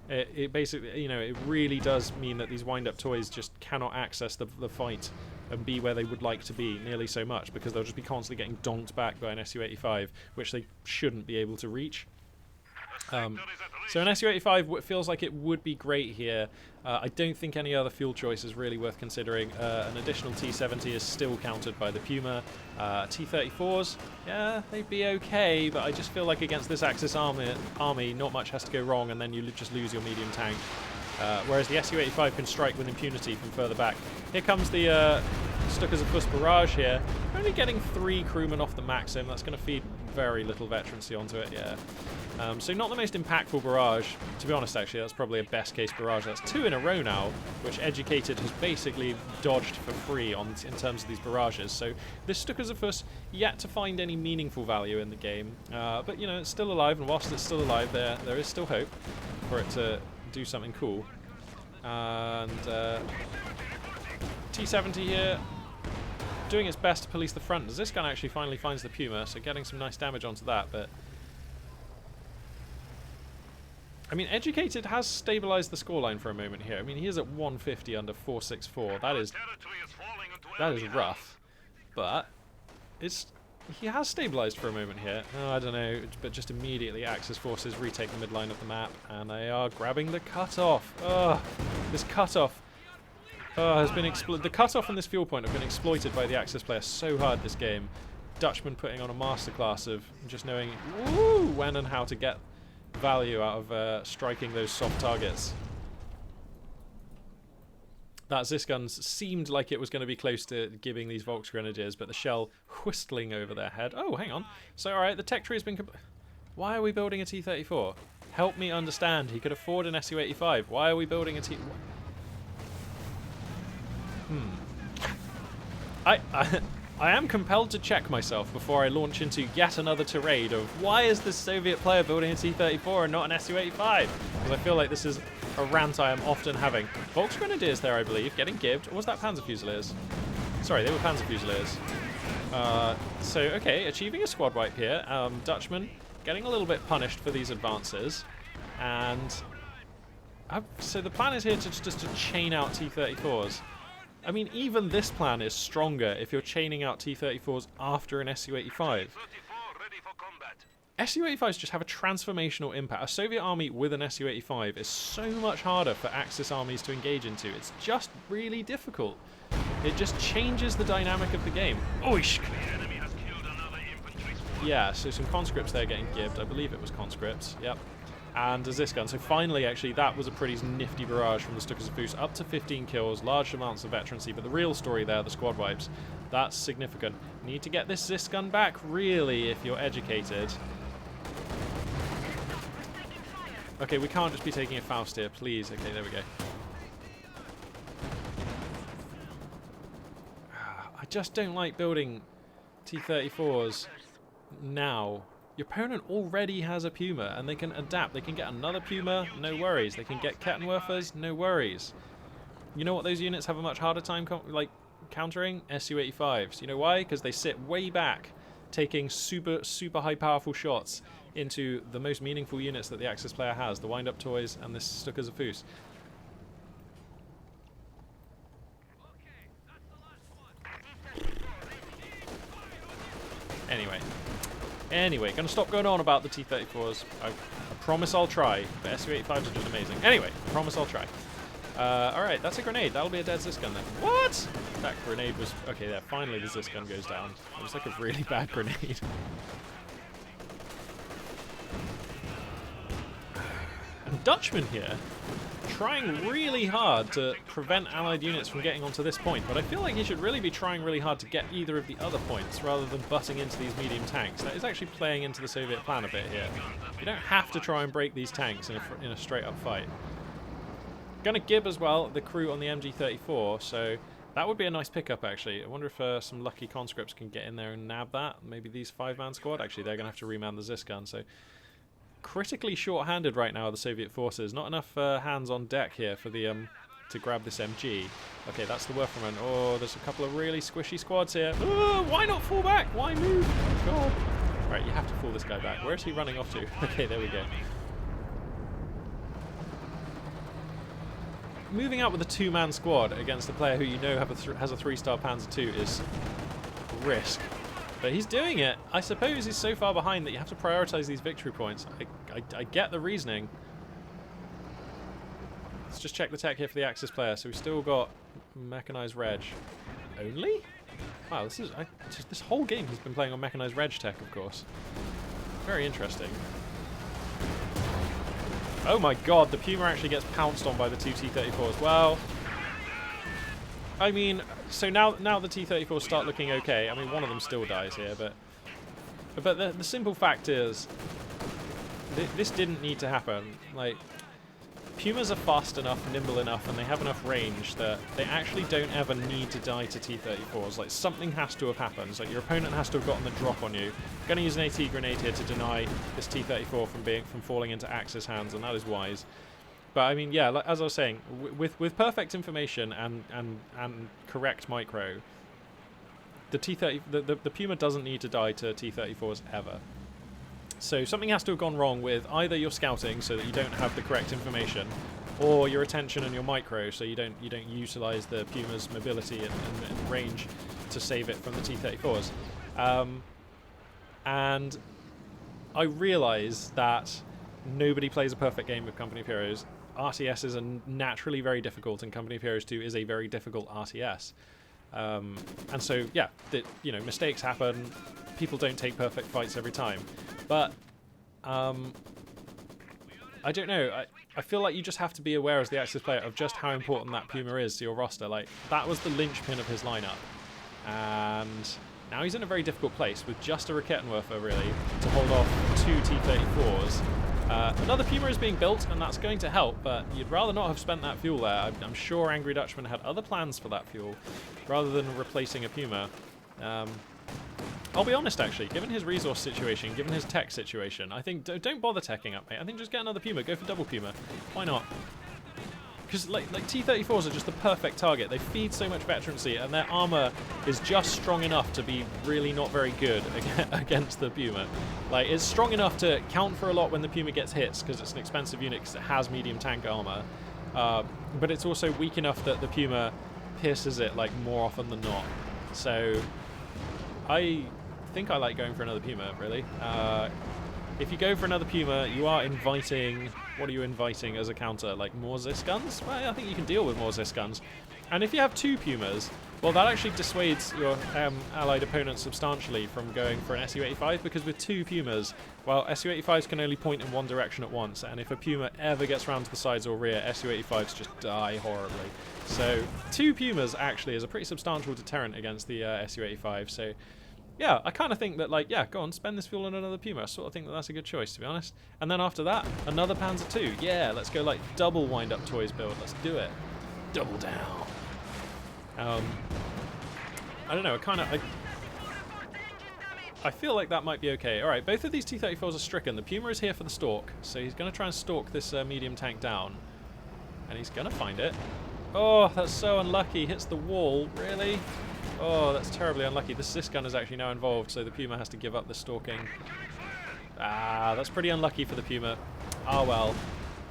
It basically, you know, it really does mean that these wind-up toys just cannot access the fight and be where they would like to be nearly so much, because they'll just be constantly getting donked back by an Su-85, which they shouldn't be able to reach. So an Su-85 feels like it would be great here. I don't think any other fuel choice is really worth considering. An additional T-70 is still countered by the Puma. T-34s, yeah, they'd be okay, but I just feel like against this Axis army, not much has to go wrong, and then you just lose your medium tank. Whereas the Su-85 can strike with impunity from further back. Here comes the Stukas of Fuss barrage here. Only getting 3 crewmen off the Maxim. That's going to feed very little veterancy onto it, yeah. So not the most impactful barrage. To be honest, actually, that's probably a best-case barrage. That's 2 in a row now, which Educated has basically dodged for free in terms of these barrages. So this Stukas of Fuss yet to find any meaningful value in the game. But, you know, it's still alive, and whilst it's still alive, there is still hope for it to do something cool. And T-70 here, doing its best to police the front. This gun actually finally finds the Puma, so getting some nice damage onto that, but... I mean, Educated has stabilized the scoreline for a moment here. I mean, he is at 150 under 464. That is rough, but he has stabilized for a moment here. Oh, I don't know, but just immediately Axis forces retake the midline of the map, and they are grabbing the cutoff. Oh, this cutoff has been the cutoff and this fuel point have been exploited by the Axis player so hard this game. Dutchman putting on a masterclass of just knowing when and how to get value out of striking those soft targets. That Zisgun seemed like it was going to be close to giving these Volksgrenadiers, but the shell whistling over their head. Oh, hang on. So, alright, the tech tree has been... Why are we building a T-34? Help me understand. He could afford an Su-85. Why are we building a T... I am compelled to check myself before I launch into yet another tirade of why is this Soviet player building a T-34 and not an Su-85? Because I feel like this is a rant I am often having. Volksgrenadiers there, I believe, getting gibbed. Or was that Panzer Fusiliers? Sorry, they were Panzer Fusiliers. So, okay, achieving a squad wipe here. Dutchman getting a little bit punished for these advances. And so the plan is here to just to chain out T-34s. I mean, even this plan is stronger if you're chaining out T-34s after an Su-85. Su-85s just have a transformational impact. A Soviet army with an Su-85 is so much harder for Axis armies to engage into. It's just really difficult. It just changes the dynamic of the game. Oish! Yeah, so some conscripts there getting gibbed. I believe it was conscripts. Yep. And as this gun. So finally, actually, that was a pretty nifty barrage from the Stukas of Fuss. Up to 15 kills, large amounts of veterancy. But the real story there, the squad wipes, that's significant. Need to get this Zis gun back, really, if you're Educated. Okay, we can't just be taking a Faust here, please. Okay, there we go. I just don't like building T-34s now. Your opponent already has a Puma, and they can adapt. They can get another Puma, no worries. They can get Kettenwerfers, no worries. You know what those units have a much harder time countering? Su-85s. You know why? Because they sit way back, taking super high powerful shots into the most meaningful units that the Axis player has, the wind-up toys and the Stukas of Fuss. Anyway, Anyway, gonna stop going on about the T-34s. I promise I'll try, but Su-85s are just amazing. Anyway, I promise I'll try. Alright, that's a grenade. That'll be a dead Zisgun then. What? That grenade was... Okay, there, finally the Zisgun goes down. It was like a really bad grenade. And Dutchman here, trying really hard to prevent Allied units from getting onto this point, but I feel like he should really be trying really hard to get either of the other points rather than butting into these medium tanks. That is actually playing into the Soviet plan a bit here. You don't have to try and break these tanks in a straight-up fight. Gonna gib as well the crew on the MG34, so that would be a nice pickup actually. I wonder if some lucky conscripts can get in there and nab that. Maybe these 5-man squad. Actually, they're gonna have to reman the Zisgun, so critically short-handed right now, the Soviet forces. Not enough hands on deck here for the to grab this MG. Okay, that's the Werferman. Oh, there's a couple of really squishy squads here. Oh, why not fall back? Why move? Oh, God. Right, you have to fall this guy back. Where is he running off to? Okay, there we go. Moving out with a 2-man squad against a player who you know has a 3-star Panzer II is risk. But he's doing it. I suppose he's so far behind that you have to prioritize these victory points. I get the reasoning. Let's just check the tech here for the Axis player. So we've still got mechanized reg. Only? Wow, this whole game he's been playing on mechanized reg tech, of course. Very interesting. Oh my god, the Puma actually gets pounced on by the 2 T-34s. Well, I mean, so now the T-34s start looking okay. I mean, one of them still dies here, but the simple fact is, this didn't need to happen. Like, Pumas are fast enough, nimble enough, and they have enough range that they actually don't ever need to die to T-34s. Like, something has to have happened. Like, your opponent has to have gotten the drop on you. I'm going to use an AT grenade here to deny this T-34 from falling into Axis hands, and that is wise. But I mean, yeah, like, as I was saying, with perfect information and correct micro, the Puma doesn't need to die to T-34s ever. So something has to have gone wrong with either your scouting, so that you don't have the correct information, or your attention and your micro, so you don't utilize the Puma's mobility and range to save it from the T-34s. And I realise that nobody plays a perfect game with Company of Heroes. RTSs are naturally very difficult, and Company of Heroes 2 is a very difficult RTS. And so, yeah, mistakes happen. People don't take perfect fights every time. But, I don't know. I feel like you just have to be aware as the Axis player of just how important that Puma is to your roster. Like, that was the linchpin of his lineup. And now he's in a very difficult place with just a Rakettenwerfer, really, to hold off 2 T-34s. Another Puma is being built, and that's going to help, but you'd rather not have spent that fuel there. I'm sure Angry Dutchman had other plans for that fuel, rather than replacing a Puma. I'll be honest, actually, given his resource situation, given his tech situation, I think don't bother teching up, mate. I think just get another Puma, go for double Puma. Why not? Because like T-34s are just the perfect target. They feed so much veterancy, and their armor is just strong enough to be really not very good against the Puma. Like, it's strong enough to count for a lot when the Puma gets hits, because it's an expensive unit, because it has medium tank armor. But it's also weak enough that the Puma pierces it like more often than not. So I think I like going for another Puma, really. If you go for another Puma, you are inviting... What are you inviting as a counter? Like, more Zisguns? Well, I think you can deal with more Zisguns. And if you have 2 Pumas, well, that actually dissuades your allied opponent substantially from going for an Su-85, because with 2 Pumas, well, Su-85s can only point in one direction at once, and if a Puma ever gets round to the sides or rear, Su-85s just die horribly. So 2 Pumas actually is a pretty substantial deterrent against the Su-85, so... Yeah, I kind of think that, like, yeah, go on, spend this fuel on another Puma. I sort of think that that's a good choice, to be honest. And then after that, another Panzer II. Yeah, let's go, like, double wind-up toys build. Let's do it. Double down. I don't know, I feel like that might be okay. Alright, both of these T-34s are stricken. The Puma is here for the stalk, so he's going to try and stalk this medium tank down. And he's going to find it. Oh, that's so unlucky. Hits the wall. Really? Oh, that's terribly unlucky. The Zisgun is actually now involved, so the Puma has to give up the stalking. Ah, that's pretty unlucky for the Puma. Ah, well,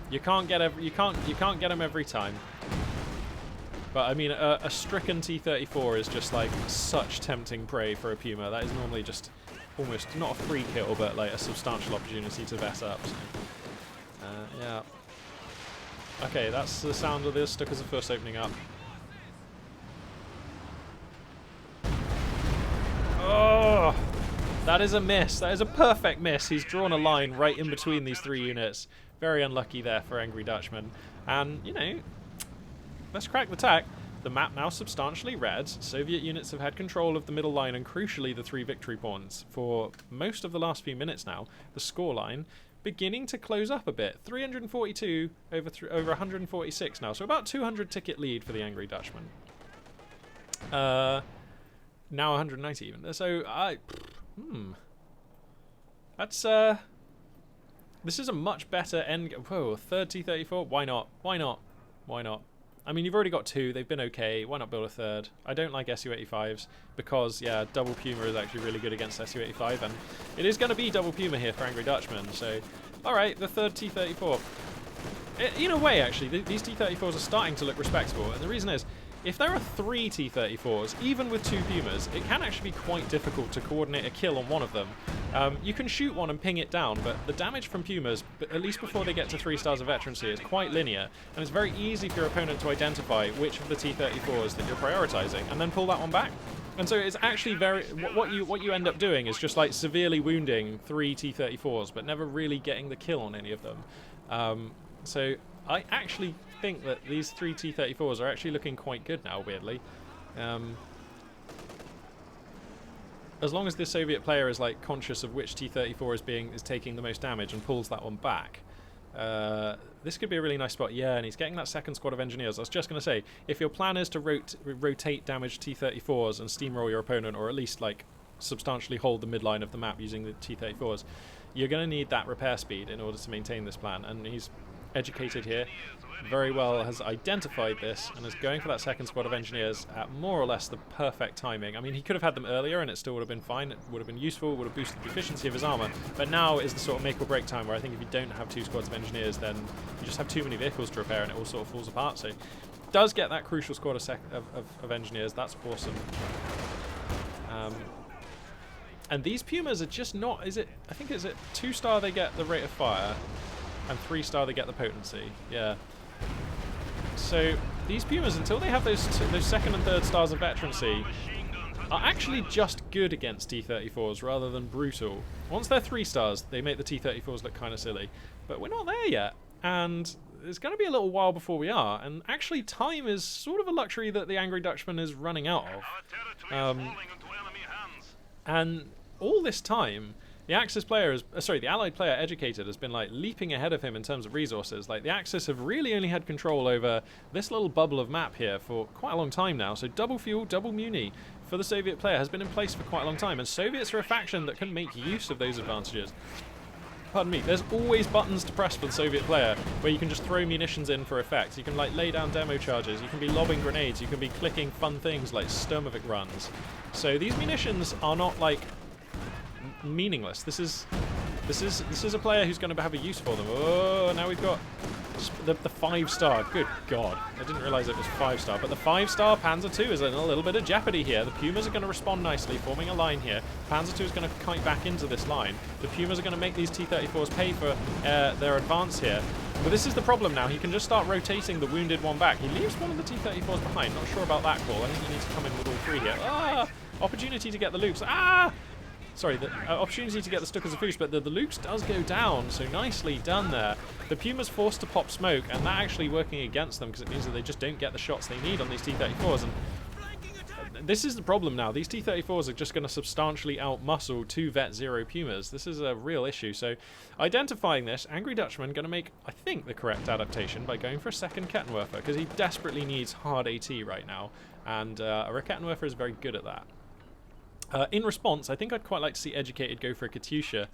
you can't get him every time. But I mean, a stricken T-34 is just like such tempting prey for a Puma. That is normally just almost not a free kill, but like a substantial opportunity to vet up. So, yeah. Okay, that's the sound of the Stuckers of First opening up. Oh, that is a miss. That is a perfect miss. He's drawn a line right in between these three units. Very unlucky there for Angry Dutchman. And, you know, let's crack the tack. The map now substantially red. Soviet units have had control of the middle line and, crucially, the 3 victory pawns for most of the last few minutes now. The scoreline beginning to close up a bit. 342 over 146 now. So about 200 ticket lead for the Angry Dutchman. Now 190 even. So that's this is a much better end. Whoa, third T-34. Why not? Why not? Why not? I mean, you've already got 2. They've been okay. Why not build a third? I don't like Su-85s because, yeah, double Puma is actually really good against Su-85, and it is going to be double Puma here for Angry Dutchman. So, all right, the third T-34. In a way, actually, these T-34s are starting to look respectable, and the reason is, if there are 3 T-34s, even with 2 Pumas, it can actually be quite difficult to coordinate a kill on one of them. You can shoot one and ping it down, but the damage from Pumas, at least before they get to 3 stars of veterancy, is quite linear, and it's very easy for your opponent to identify which of the T-34s that you're prioritizing, and then pull that one back. And so it's actually very... What you end up doing is just like severely wounding 3 T-34s, but never really getting the kill on any of them. So I actually think that these 3 T-34s are actually looking quite good now, weirdly. As long as this Soviet player is like conscious of which T-34 is taking the most damage and pulls that one back, this could be a really nice spot. Yeah, and he's getting that second squad of engineers. I was just going to say, if your plan is to rotate damaged T-34s and steamroll your opponent, or at least like substantially hold the midline of the map using the T-34s, you're going to need that repair speed in order to maintain this plan. And he's educated here, very well has identified this, and is going for that second squad of engineers at more or less the perfect timing. I mean, he could have had them earlier and it still would have been fine, it would have been useful, would have boosted the efficiency of his armor, but now is the sort of make or break time where I think if you don't have 2 squads of engineers, then you just have too many vehicles to repair and it all sort of falls apart. So does get that crucial squad of engineers. That's awesome. And these Pumas are just not, I think is it 2-star they get the rate of fire, and 3-star they get the potency. Yeah. So these Pumas, until they have those second and third stars of veterancy, are actually just good against T-34s rather than brutal. Once they're 3 stars, they make the T-34s look kind of silly. But we're not there yet, and it's going to be a little while before we are. And actually, time is sort of a luxury that the Angry Dutchman is running out of. And all this time, the Axis player the Allied player Educated has been like leaping ahead of him in terms of resources. Like the Axis have really only had control over this little bubble of map here for quite a long time now. So double fuel, double muni for the Soviet player has been in place for quite a long time. And Soviets are a faction that can make use of those advantages. Pardon me, there's always buttons to press for the Soviet player where you can just throw munitions in for effect. You can like lay down demo charges, you can be lobbing grenades, you can be clicking fun things like Sturmovik runs. So these munitions are not like meaningless. This is a player who's going to have a use for them. Oh, now we've got the 5-star. Good God, I didn't realize it was 5-star. But the 5-star Panzer II is in a little bit of jeopardy here. The Pumas are going to respond nicely, forming a line here. Panzer II is going to kite back into this line. The Pumas are going to make these T-34s pay for their advance here. But this is the problem now. He can just start rotating the wounded one back. He leaves one of the T-34s behind. Not sure about that call. I think he needs to come in with all 3 here. Ah! Opportunity to get the Lukes. Ah! Sorry, the opportunity to get the Stuckers of Foos, but the Lukes does go down, so nicely done there. The Puma's forced to pop smoke, and that actually working against them, because it means that they just don't get the shots they need on these T-34s. And this is the problem now. These T-34s are just going to substantially outmuscle 2 Vet 0 Pumas. This is a real issue. So, identifying this, Angry Dutchman going to make, I think, the correct adaptation by going for a second Kettenwerfer, because he desperately needs hard AT right now, and a Kettenwerfer is very good at that. In response, I think I'd quite like to see Educated go for a Katyusha.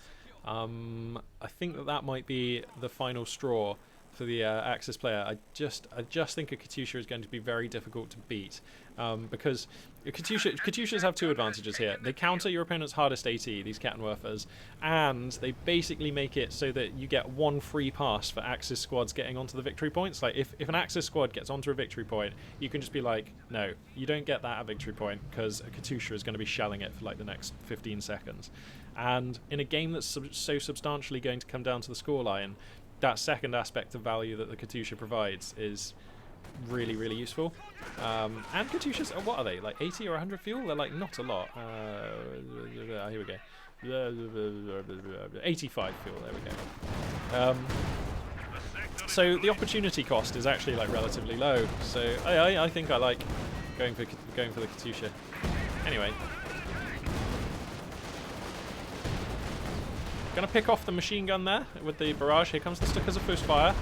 I think that might be the final straw for the Axis player. I just think a Katyusha is going to be very difficult to beat because Katyushas have 2 advantages here. They counter your opponent's hardest AT, these Kettenwerfers, and they basically make it so that you get 1 free pass for Axis squads getting onto the victory points. Like if an Axis squad gets onto a victory point, you can just be like, no, you don't get that at victory point because a Katyusha is going to be shelling it for like the next 15 seconds. And in a game that's so substantially going to come down to the scoreline, that second aspect of value that the Katusha provides is really, really useful. And Katushas, what are they? Like 80 or 100 fuel? They're like not a lot. Here we go. 85 fuel, there we go. So the opportunity cost is actually like relatively low. So I think I like going for the Katusha. Anyway, gonna pick off the machine gun there with the barrage. Here comes the Stukas of Fust fire.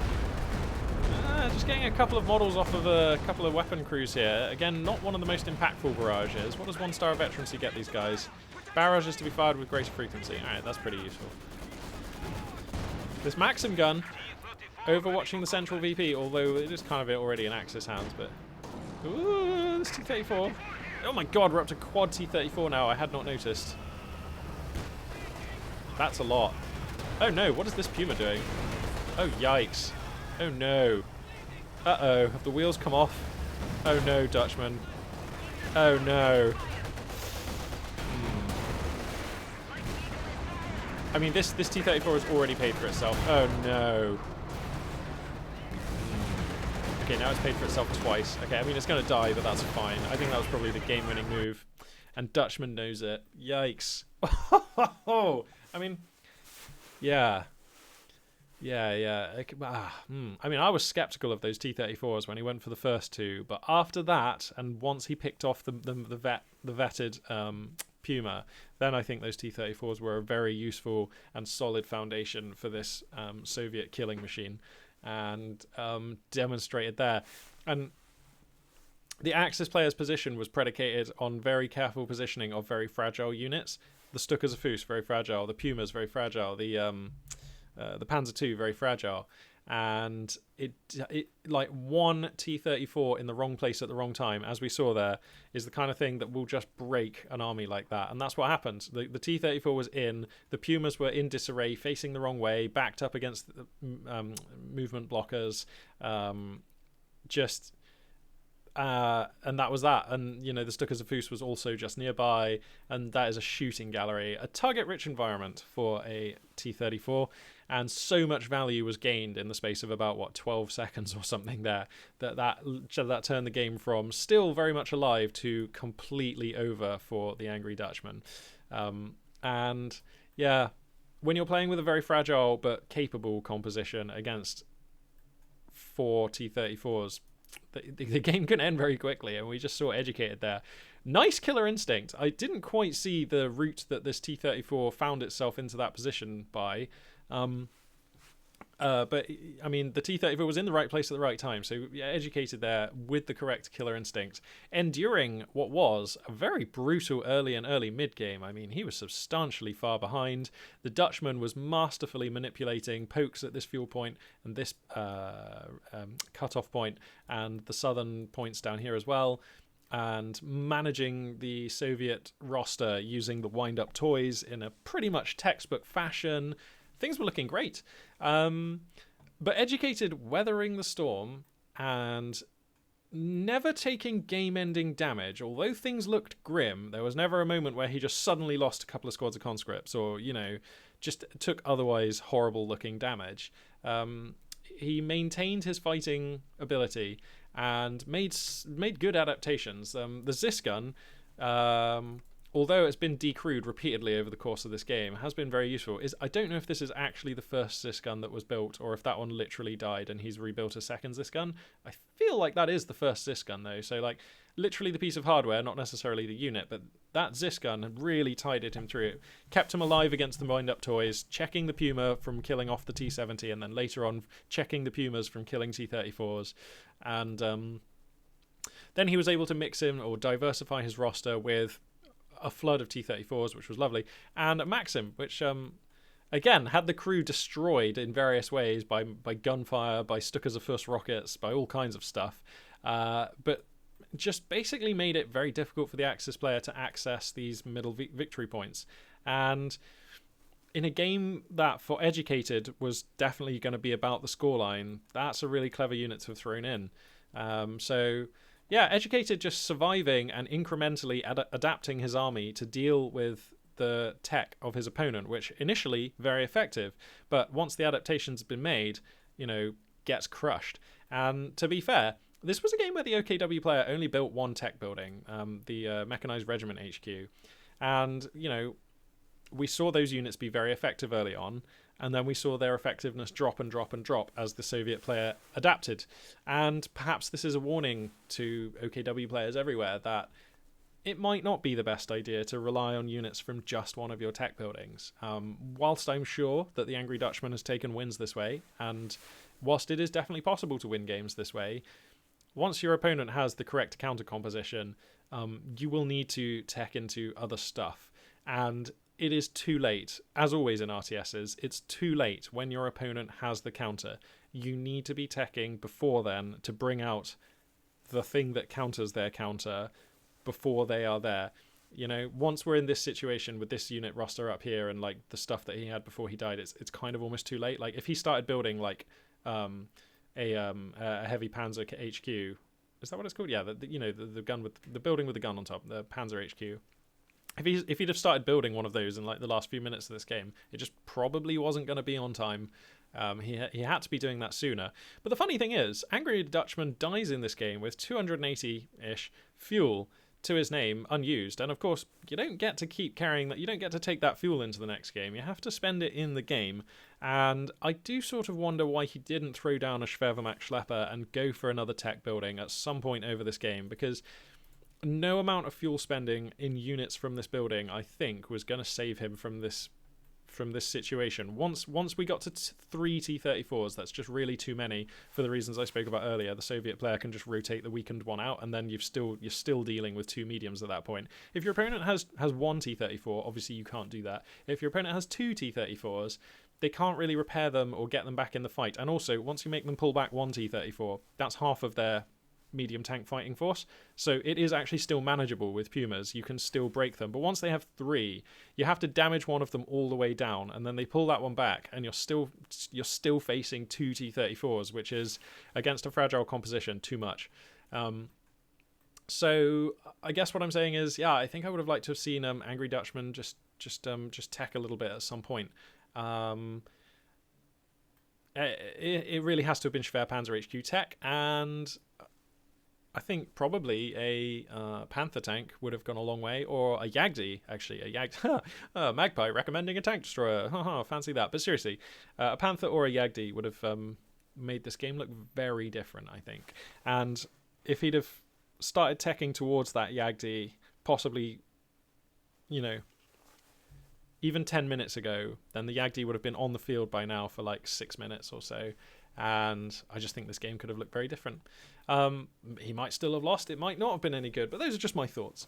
Just getting a couple of models off of a couple of weapon crews here. Again, not one of the most impactful barrages. What does 1-star veterancy get these guys? Barrages to be fired with greater frequency. Alright, that's pretty useful. This Maxim gun, overwatching the central VP, although it is kind of already in Axis hands, but... Ooh, this T-34. Oh my god, we're up to quad T-34 now. I had not noticed. That's a lot. Oh no, what is this Puma doing? Oh, yikes. Oh no. Uh-oh, have the wheels come off? Oh no, Dutchman. Oh no. I mean, this T-34 has already paid for itself. Oh no. Okay, now it's paid for itself twice. Okay, I mean, it's going to die, but that's fine. I think that was probably the game-winning move. And Dutchman knows it. Yikes. I mean, yeah. Yeah. I mean, I was skeptical of those T-34s when he went for the first two, but after that, and once he picked off the vetted Puma, then I think those T-34s were a very useful and solid foundation for this Soviet killing machine, and demonstrated there. And the Axis player's position was predicated on very careful positioning of very fragile units. The Stukas of Fust, very fragile. The Pumas, very fragile. The Panzer II, very fragile. And it like one T-34 in the wrong place at the wrong time, as we saw there, is the kind of thing that will just break an army like that. And that's what happened. The T-34 was in, the Pumas were in disarray, facing the wrong way, backed up against the, movement blockers, and that was that. And, you know, the Stukas of Fust was also just nearby, and that is a shooting gallery, a target-rich environment for a T-34, and so much value was gained in the space of about, 12 seconds or something there, that turned the game from still very much alive to completely over for the Angry Dutchman. And, yeah, when you're playing with a very fragile but capable composition against 4 T-34s, the game can end very quickly, and we just saw Educated there. Nice killer instinct. I didn't quite see the route that this T-34 found itself into that position by. But, I mean, the T-34 was in the right place at the right time, so yeah, Educated there with the correct killer instinct, enduring what was a very brutal early mid-game. I mean, he was substantially far behind. The Dutchman was masterfully manipulating pokes at this fuel point and this cut-off point, and the southern points down here as well, and managing the Soviet roster using the wind-up toys in a pretty much textbook fashion. Things were looking great. But Educated weathering the storm and never taking game-ending damage. Although things looked grim, there was never a moment where he just suddenly lost a couple of squads of conscripts or, you know, just took otherwise horrible-looking damage. He maintained his fighting ability and made good adaptations. The Zis gun, although it's been decrewed repeatedly over the course of this game, has been very useful. I don't know if this is actually the first Zis gun that was built, or if that one literally died and he's rebuilt a second Zis gun. I feel like that is the first Zis gun, though. So, like, literally the piece of hardware, not necessarily the unit, but that Zis gun had really tided him through. It kept him alive against the wind-up toys, checking the Puma from killing off the T-70, and then later on checking the Pumas from killing T-34s. And then he was able to mix in or diversify his roster with a flood of T-34s, which was lovely, and a Maxim, which again had the crew destroyed in various ways by gunfire, by Stukas of Fust rockets, by all kinds of stuff, but just basically made it very difficult for the Axis player to access these middle victory points. And in a game that for Educated was definitely going to be about the scoreline, that's a really clever unit to have thrown in. So yeah, Educated just surviving and incrementally adapting his army to deal with the tech of his opponent, which initially very effective, but once the adaptation's been made, gets crushed. And to be fair, this was a game where the OKW player only built one tech building, the Mechanized Regiment HQ. And, we saw those units be very effective early on, and then we saw their effectiveness drop and drop and drop as the Soviet player adapted. And perhaps this is a warning to OKW players everywhere that it might not be the best idea to rely on units from just one of your tech buildings. Whilst I'm sure that the Angry Dutchman has taken wins this way, and whilst it is definitely possible to win games this way, once your opponent has the correct counter composition, you will need to tech into other stuff. And it is too late, as always in RTSs, it's too late when your opponent has the counter. You need to be teching before then to bring out the thing that counters their counter before they are there. Once we're in this situation with this unit roster up here and like the stuff that he had before he died, it's kind of almost too late. Like if he started building like a heavy Panzer HQ, is that what it's called? Yeah, the gun with the building with the gun on top, the Panzer HQ. If he'd have started building one of those in like the last few minutes of this game, it just probably wasn't going to be on time. He had to be doing that sooner. But the funny thing is, Angry Dutchman dies in this game with 280-ish fuel to his name unused, and of course you don't get to keep carrying that. You don't get to take that fuel into the next game. You have to spend it in the game. And I do sort of wonder why he didn't throw down a Schwerwehrmacht Schlepper and go for another tech building at some point over this game, because no amount of fuel spending in units from this building, I think, was going to save him from this situation. Once we got to 3 T-34s, that's just really too many for the reasons I spoke about earlier. The Soviet player can just rotate the weakened one out, and then you're still dealing with 2 mediums at that point. If your opponent has 1 T-34, obviously you can't do that. If your opponent has 2 T-34s, they can't really repair them or get them back in the fight. And also, once you make them pull back 1 T-34, that's half of their medium tank fighting force, so it is actually still manageable with Pumas. You can still break them, but once they have 3, you have to damage one of them all the way down, and then they pull that one back, and you're still facing 2 T-34s, which is, against a fragile composition, too much. So I guess what I'm saying is, yeah, I think I would have liked to have seen Angry Dutchman just tech a little bit at some point. It really has to have been Schwerpanzer HQ tech, and I think probably a Panther tank would have gone a long way, or a Yagdi, actually. Magpie recommending a tank destroyer. Fancy that. But seriously, a Panther or a Yagdi would have made this game look very different, I think. And if he'd have started teching towards that Yagdi, possibly, even 10 minutes ago, then the Yagdi would have been on the field by now for like 6 minutes or so. And I just think this game could have looked very different. He might still have lost. It might not have been any good, but those are just my thoughts.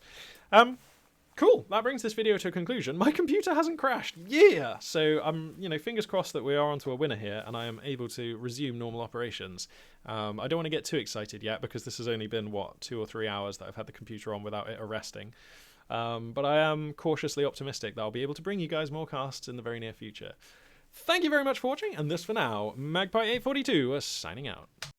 Cool. That brings this video to a conclusion. My computer hasn't crashed. Yeah. So I'm, fingers crossed that we are onto a winner here, and I am able to resume normal operations. I don't want to get too excited yet, because this has only been 2 or 3 hours that I've had the computer on without it arresting. But I am cautiously optimistic that I'll be able to bring you guys more casts in the very near future. Thank you very much for watching, and this for now. Magpie842 signing out.